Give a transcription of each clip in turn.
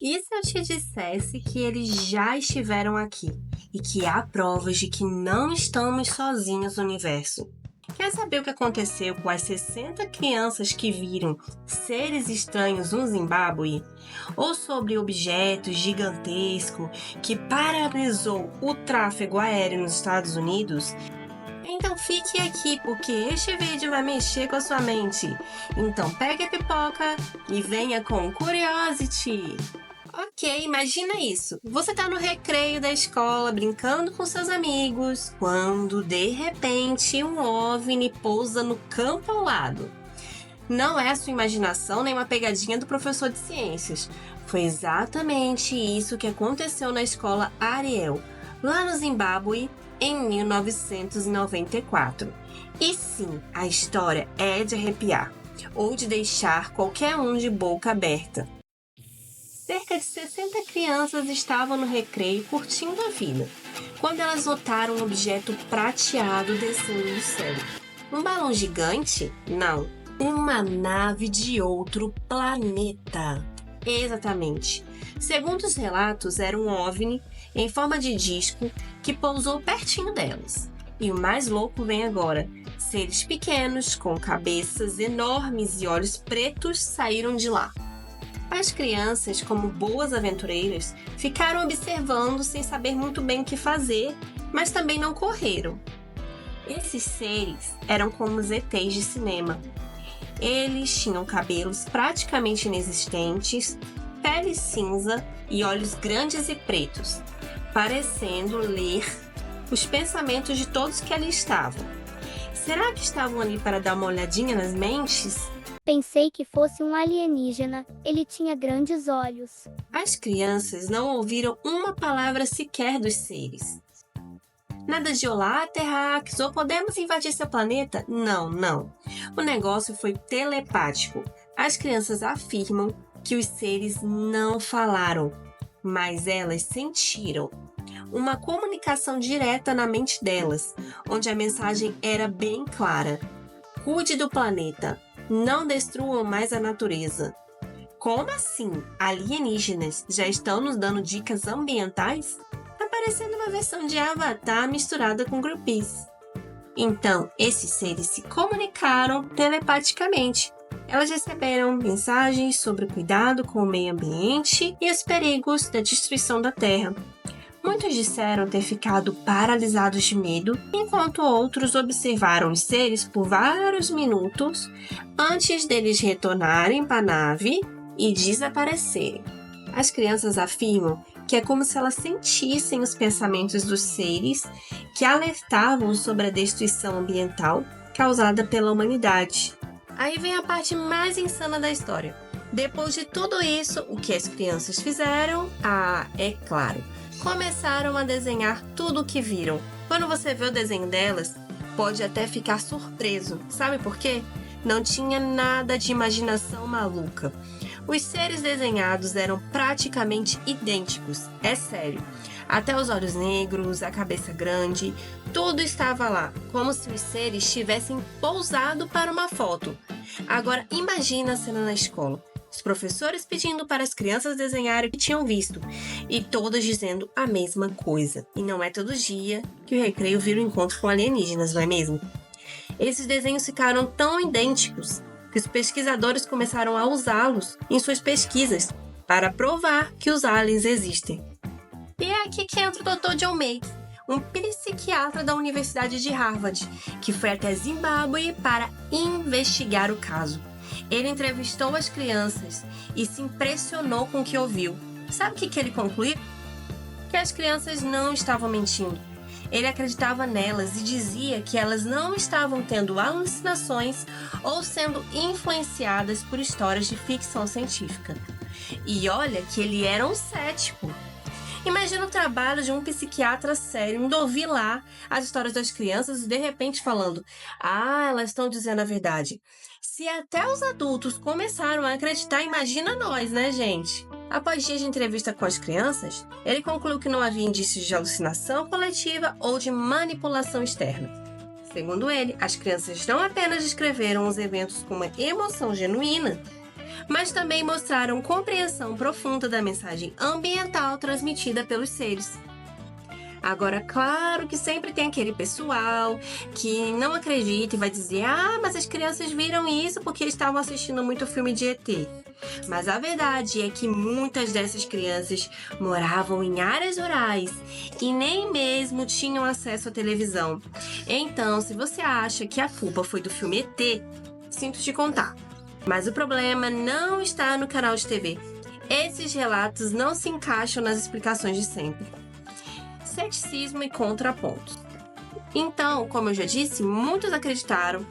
E se eu te dissesse que eles já estiveram aqui e que há provas de que não estamos sozinhos no universo? Quer saber o que aconteceu com as 60 crianças que viram seres estranhos no Zimbábue? Ou sobre objetos gigantescos que paralisou o tráfego aéreo nos Estados Unidos? Então fique aqui, porque este vídeo vai mexer com a sua mente. Então pegue a pipoca e venha com Curiosity! Ok, imagina isso. Você tá no recreio da escola, brincando com seus amigos, quando, de repente, um OVNI pousa no campo ao lado. Não é a sua imaginação nem uma pegadinha do professor de ciências. Foi exatamente isso que aconteceu na escola Ariel, lá no Zimbábue, em 1994. E sim, a história é de arrepiar, ou de deixar qualquer um de boca aberta. Cerca de 60 crianças estavam no recreio curtindo a vida, quando elas notaram um objeto prateado descendo do céu. Um balão gigante? Não, uma nave de outro planeta. Exatamente. Segundo os relatos, era um OVNI em forma de disco que pousou pertinho delas. E o mais louco vem agora. Seres pequenos, com cabeças enormes e olhos pretos, saíram de lá. As crianças, como boas aventureiras, ficaram observando sem saber muito bem o que fazer, mas também não correram. Esses seres eram como os ETs de cinema. Eles tinham cabelos praticamente inexistentes, pele cinza e olhos grandes e pretos, parecendo ler os pensamentos de todos que ali estavam. Será que estavam ali para dar uma olhadinha nas mentes? Pensei que fosse um alienígena. Ele tinha grandes olhos. As crianças não ouviram uma palavra sequer dos seres. Nada de olá, terráqueos, ou podemos invadir seu planeta? Não, não. O negócio foi telepático. As crianças afirmam que os seres não falaram, mas elas sentiram. Uma comunicação direta na mente delas, onde a mensagem era bem clara. Cuide do planeta. Não destruam mais a natureza. Como assim? Alienígenas já estão nos dando dicas ambientais? Tá parecendo uma versão de Avatar misturada com groupies. Então, esses seres se comunicaram telepaticamente. Elas receberam mensagens sobre o cuidado com o meio ambiente e os perigos da destruição da Terra. Muitos disseram ter ficado paralisados de medo, enquanto outros observaram os seres por vários minutos antes deles retornarem para a nave e desaparecerem. As crianças afirmam que é como se elas sentissem os pensamentos dos seres que alertavam sobre a destruição ambiental causada pela humanidade. Aí vem a parte mais insana da história. Depois de tudo isso, o que as crianças fizeram? É claro, começaram a desenhar tudo o que viram. Quando você vê o desenho delas, pode até ficar surpreso. Sabe por quê? Não tinha nada de imaginação maluca. Os seres desenhados eram praticamente idênticos, é sério. Até os olhos negros, a cabeça grande, tudo estava lá, como se os seres tivessem pousado para uma foto. Agora imagina a cena na escola. Os professores pedindo para as crianças desenharem o que tinham visto, e todas dizendo a mesma coisa. E não é todo dia que o recreio vira um encontro com alienígenas, não é mesmo? Esses desenhos ficaram tão idênticos que os pesquisadores começaram a usá-los em suas pesquisas para provar que os aliens existem. E é aqui que entra o Dr. John Mackey, um psiquiatra da Universidade de Harvard, que foi até Zimbábue para investigar o caso. Ele entrevistou as crianças e se impressionou com o que ouviu. Sabe o que ele concluiu? Que as crianças não estavam mentindo. Ele acreditava nelas e dizia que elas não estavam tendo alucinações ou sendo influenciadas por histórias de ficção científica. E olha que ele era um cético. Imagina o trabalho de um psiquiatra sério indo ouvir lá as histórias das crianças e de repente falando: elas estão dizendo a verdade. Se até os adultos começaram a acreditar, imagina nós, né, gente? Após dias de entrevista com as crianças, ele concluiu que não havia indícios de alucinação coletiva ou de manipulação externa. Segundo ele, as crianças não apenas descreveram os eventos com uma emoção genuína, mas também mostraram compreensão profunda da mensagem ambiental transmitida pelos seres. Agora, claro que sempre tem aquele pessoal que não acredita e vai dizer: ah, mas as crianças viram isso porque estavam assistindo muito filme de ET. Mas a verdade é que muitas dessas crianças moravam em áreas rurais e nem mesmo tinham acesso à televisão. Então, se você acha que a culpa foi do filme ET, sinto te contar. Mas o problema não está no canal de TV. Esses relatos não se encaixam nas explicações de sempre. Ceticismo e contrapontos. Então, como eu já disse, muitos acreditaram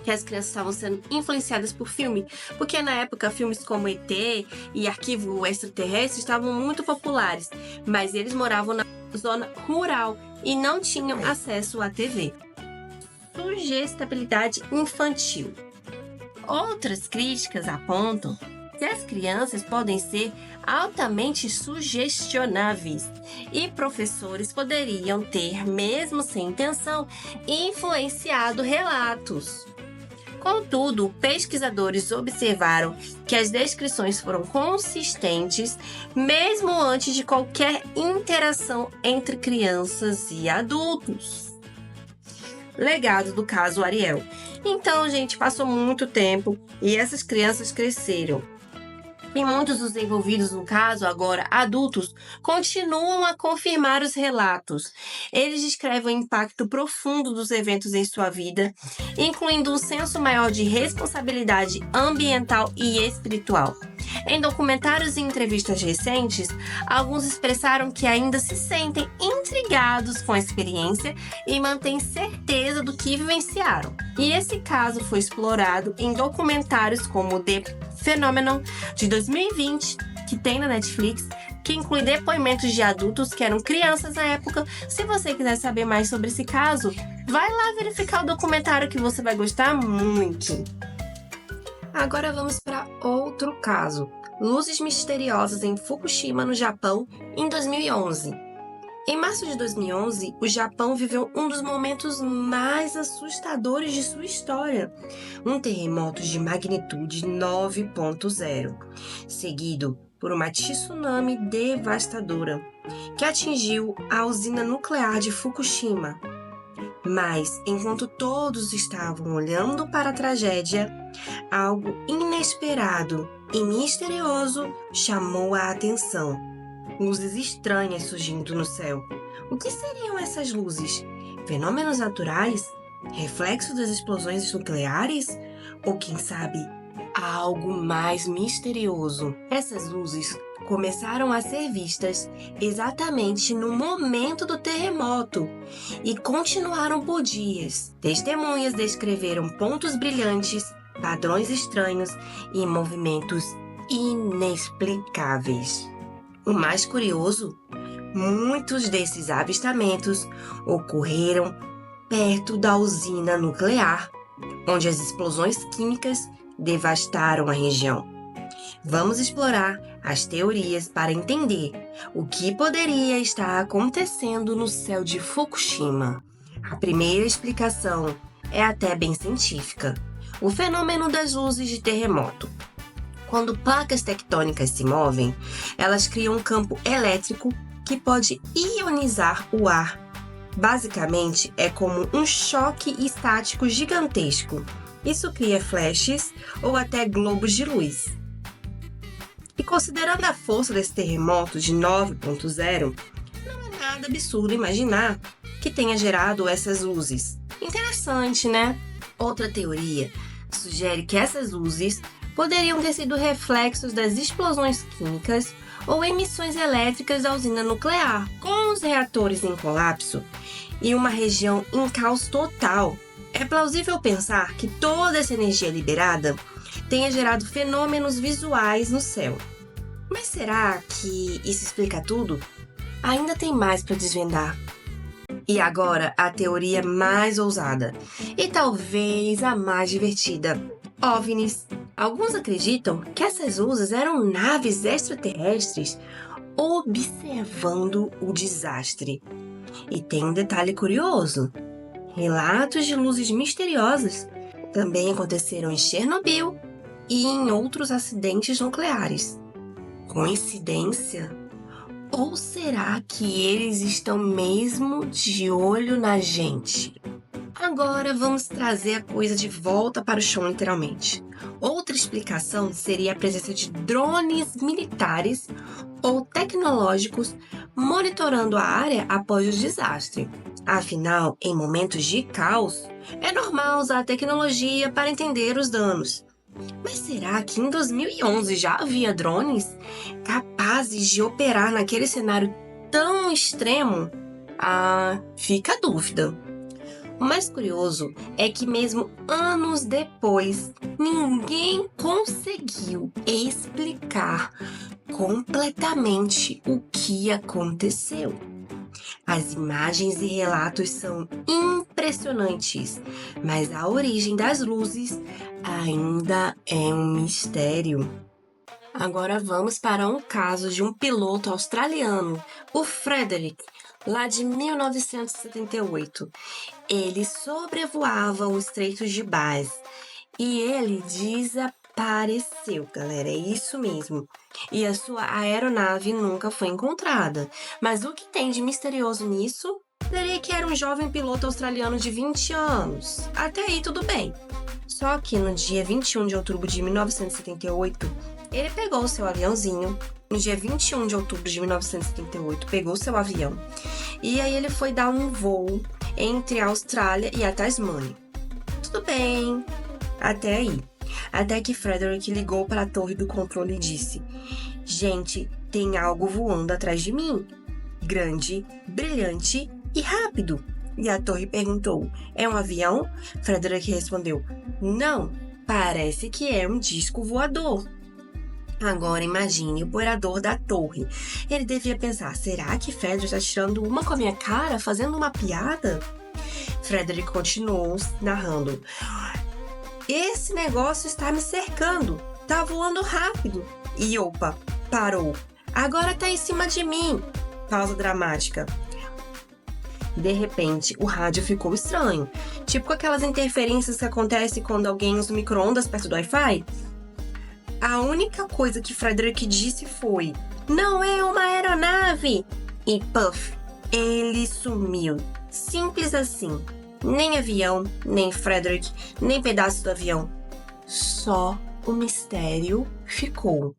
que as crianças estavam sendo influenciadas por filme, porque na época filmes como ET e Arquivo Extraterrestre estavam muito populares, mas eles moravam na zona rural e não tinham acesso à TV. Sugestibilidade infantil. Outras críticas apontam que as crianças podem ser altamente sugestionáveis e professores poderiam ter, mesmo sem intenção, influenciado relatos. Contudo, pesquisadores observaram que as descrições foram consistentes mesmo antes de qualquer interação entre crianças e adultos. Legado do caso Ariel. Então, gente, passou muito tempo e essas crianças cresceram. E muitos dos envolvidos no caso, agora adultos, continuam a confirmar os relatos. Eles descrevem o impacto profundo dos eventos em sua vida, incluindo um senso maior de responsabilidade ambiental e espiritual. Em documentários e entrevistas recentes, alguns expressaram que ainda se sentem intrigados com a experiência e mantêm certeza do que vivenciaram. E esse caso foi explorado em documentários como The Phenomenon, de 2020, que tem na Netflix, que inclui depoimentos de adultos que eram crianças na época. Se você quiser saber mais sobre esse caso, vai lá verificar o documentário que você vai gostar muito. Agora vamos para outro caso. Luzes misteriosas em Fukushima, no Japão, em 2011. Em março de 2011, o Japão viveu um dos momentos mais assustadores de sua história, um terremoto de magnitude 9.0, seguido por uma tsunami devastadora, que atingiu a usina nuclear de Fukushima. Mas, enquanto todos estavam olhando para a tragédia, algo inesperado e misterioso chamou a atenção. Luzes estranhas surgindo no céu. O que seriam essas luzes? Fenômenos naturais? Reflexo das explosões nucleares? Ou quem sabe, algo mais misterioso? Essas luzes começaram a ser vistas exatamente no momento do terremoto e continuaram por dias. Testemunhas descreveram pontos brilhantes, padrões estranhos e movimentos inexplicáveis. O mais curioso, muitos desses avistamentos ocorreram perto da usina nuclear, onde as explosões químicas devastaram a região. Vamos explorar as teorias para entender o que poderia estar acontecendo no céu de Fukushima. A primeira explicação é até bem científica: o fenômeno das luzes de terremoto. Quando placas tectônicas se movem, elas criam um campo elétrico que pode ionizar o ar. Basicamente, é como um choque estático gigantesco. Isso cria flashes ou até globos de luz. E considerando a força desse terremoto de 9.0, não é nada absurdo imaginar que tenha gerado essas luzes. Interessante, né? Outra teoria sugere que essas luzes poderiam ter sido reflexos das explosões químicas ou emissões elétricas da usina nuclear. Com os reatores em colapso e uma região em caos total, é plausível pensar que toda essa energia liberada tenha gerado fenômenos visuais no céu. Mas será que isso explica tudo? Ainda tem mais para desvendar. E agora a teoria mais ousada e talvez a mais divertida: OVNIs. Alguns acreditam que essas luzes eram naves extraterrestres observando o desastre. E tem um detalhe curioso: relatos de luzes misteriosas também aconteceram em Chernobyl e em outros acidentes nucleares. Coincidência? Ou será que eles estão mesmo de olho na gente? Agora vamos trazer a coisa de volta para o chão, literalmente. Outra explicação seria a presença de drones militares ou tecnológicos monitorando a área após o desastre. Afinal, em momentos de caos, é normal usar a tecnologia para entender os danos. Mas será que em 2011 já havia drones capazes de operar naquele cenário tão extremo? Fica a dúvida. O mais curioso é que mesmo anos depois, ninguém conseguiu explicar completamente o que aconteceu. As imagens e relatos são impressionantes, mas a origem das luzes ainda é um mistério. Agora vamos para um caso de um piloto australiano, o Frederick, lá de 1978. Ele sobrevoava o Estreito de Bass e ele desapareceu, galera, é isso mesmo. E a sua aeronave nunca foi encontrada. Mas o que tem de misterioso nisso? Derek era um jovem piloto australiano de 20 anos. Até aí tudo bem. Só que no dia 21 de outubro de 1978, ele pegou seu aviãozinho. No dia 21 de outubro de 1978, pegou seu avião. E aí ele foi dar um voo entre a Austrália e a Tasmânia. Tudo bem, até aí. Até que Frederick ligou para a torre do controle e disse: "Gente, tem algo voando atrás de mim. Grande, brilhante e rápido." E a torre perguntou: "É um avião?" Frederick respondeu: "Não, parece que é um disco voador." Agora imagine o operador da torre. Ele devia pensar: será que Frederick está tirando uma com a minha cara, fazendo uma piada? Frederick continuou narrando: "Esse negócio está me cercando, tá voando rápido." E opa, parou. "Agora tá em cima de mim." Pausa dramática. De repente, o rádio ficou estranho. Tipo aquelas interferências que acontecem quando alguém usa o micro-ondas perto do Wi-Fi. A única coisa que Frederick disse foi: "Não é uma aeronave!" E puff, ele sumiu. Simples assim. Nem avião, nem Frederick, nem pedaço do avião. Só o mistério ficou.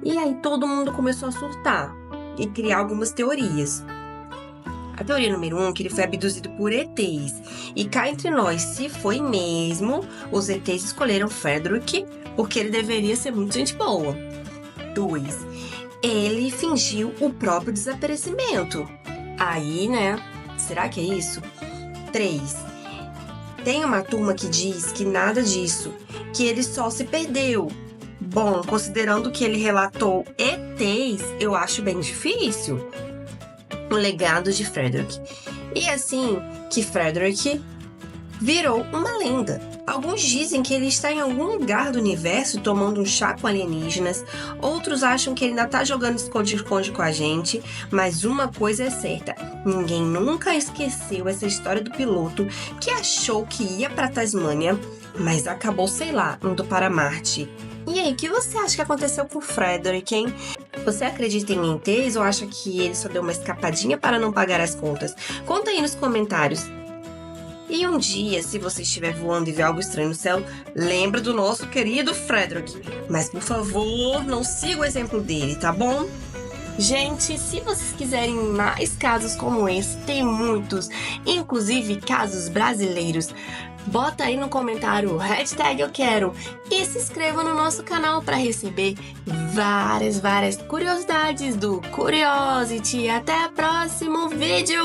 E aí todo mundo começou a surtar e criar algumas teorias. A teoria número 1 é que ele foi abduzido por ETs. E cá entre nós, se foi mesmo, os ETs escolheram Frederick porque ele deveria ser muito gente boa. 2. Ele fingiu o próprio desaparecimento. Aí, né? Será que é isso? 3. Tem uma turma que diz que nada disso, que ele só se perdeu. Bom, considerando que ele relatou ETs, eu acho bem difícil. O legado de Frederick. E assim que Frederick virou uma lenda. Alguns dizem que ele está em algum lugar do universo tomando um chá com alienígenas. Outros acham que ele ainda está jogando esconde-esconde com a gente. Mas uma coisa é certa: ninguém nunca esqueceu essa história do piloto que achou que ia para Tasmânia, mas acabou, sei lá, indo para Marte. E aí, o que você acha que aconteceu com o Frederick, hein? Você acredita em ETs ou acha que ele só deu uma escapadinha para não pagar as contas? Conta aí nos comentários. E um dia, se você estiver voando e ver algo estranho no céu, lembra do nosso querido Frederick. Mas, por favor, não siga o exemplo dele, tá bom? Gente, se vocês quiserem mais casos como esse, tem muitos, inclusive casos brasileiros. Bota aí no comentário hashtag eu quero e se inscreva no nosso canal para receber várias curiosidades do Curiosity. Até o próximo vídeo!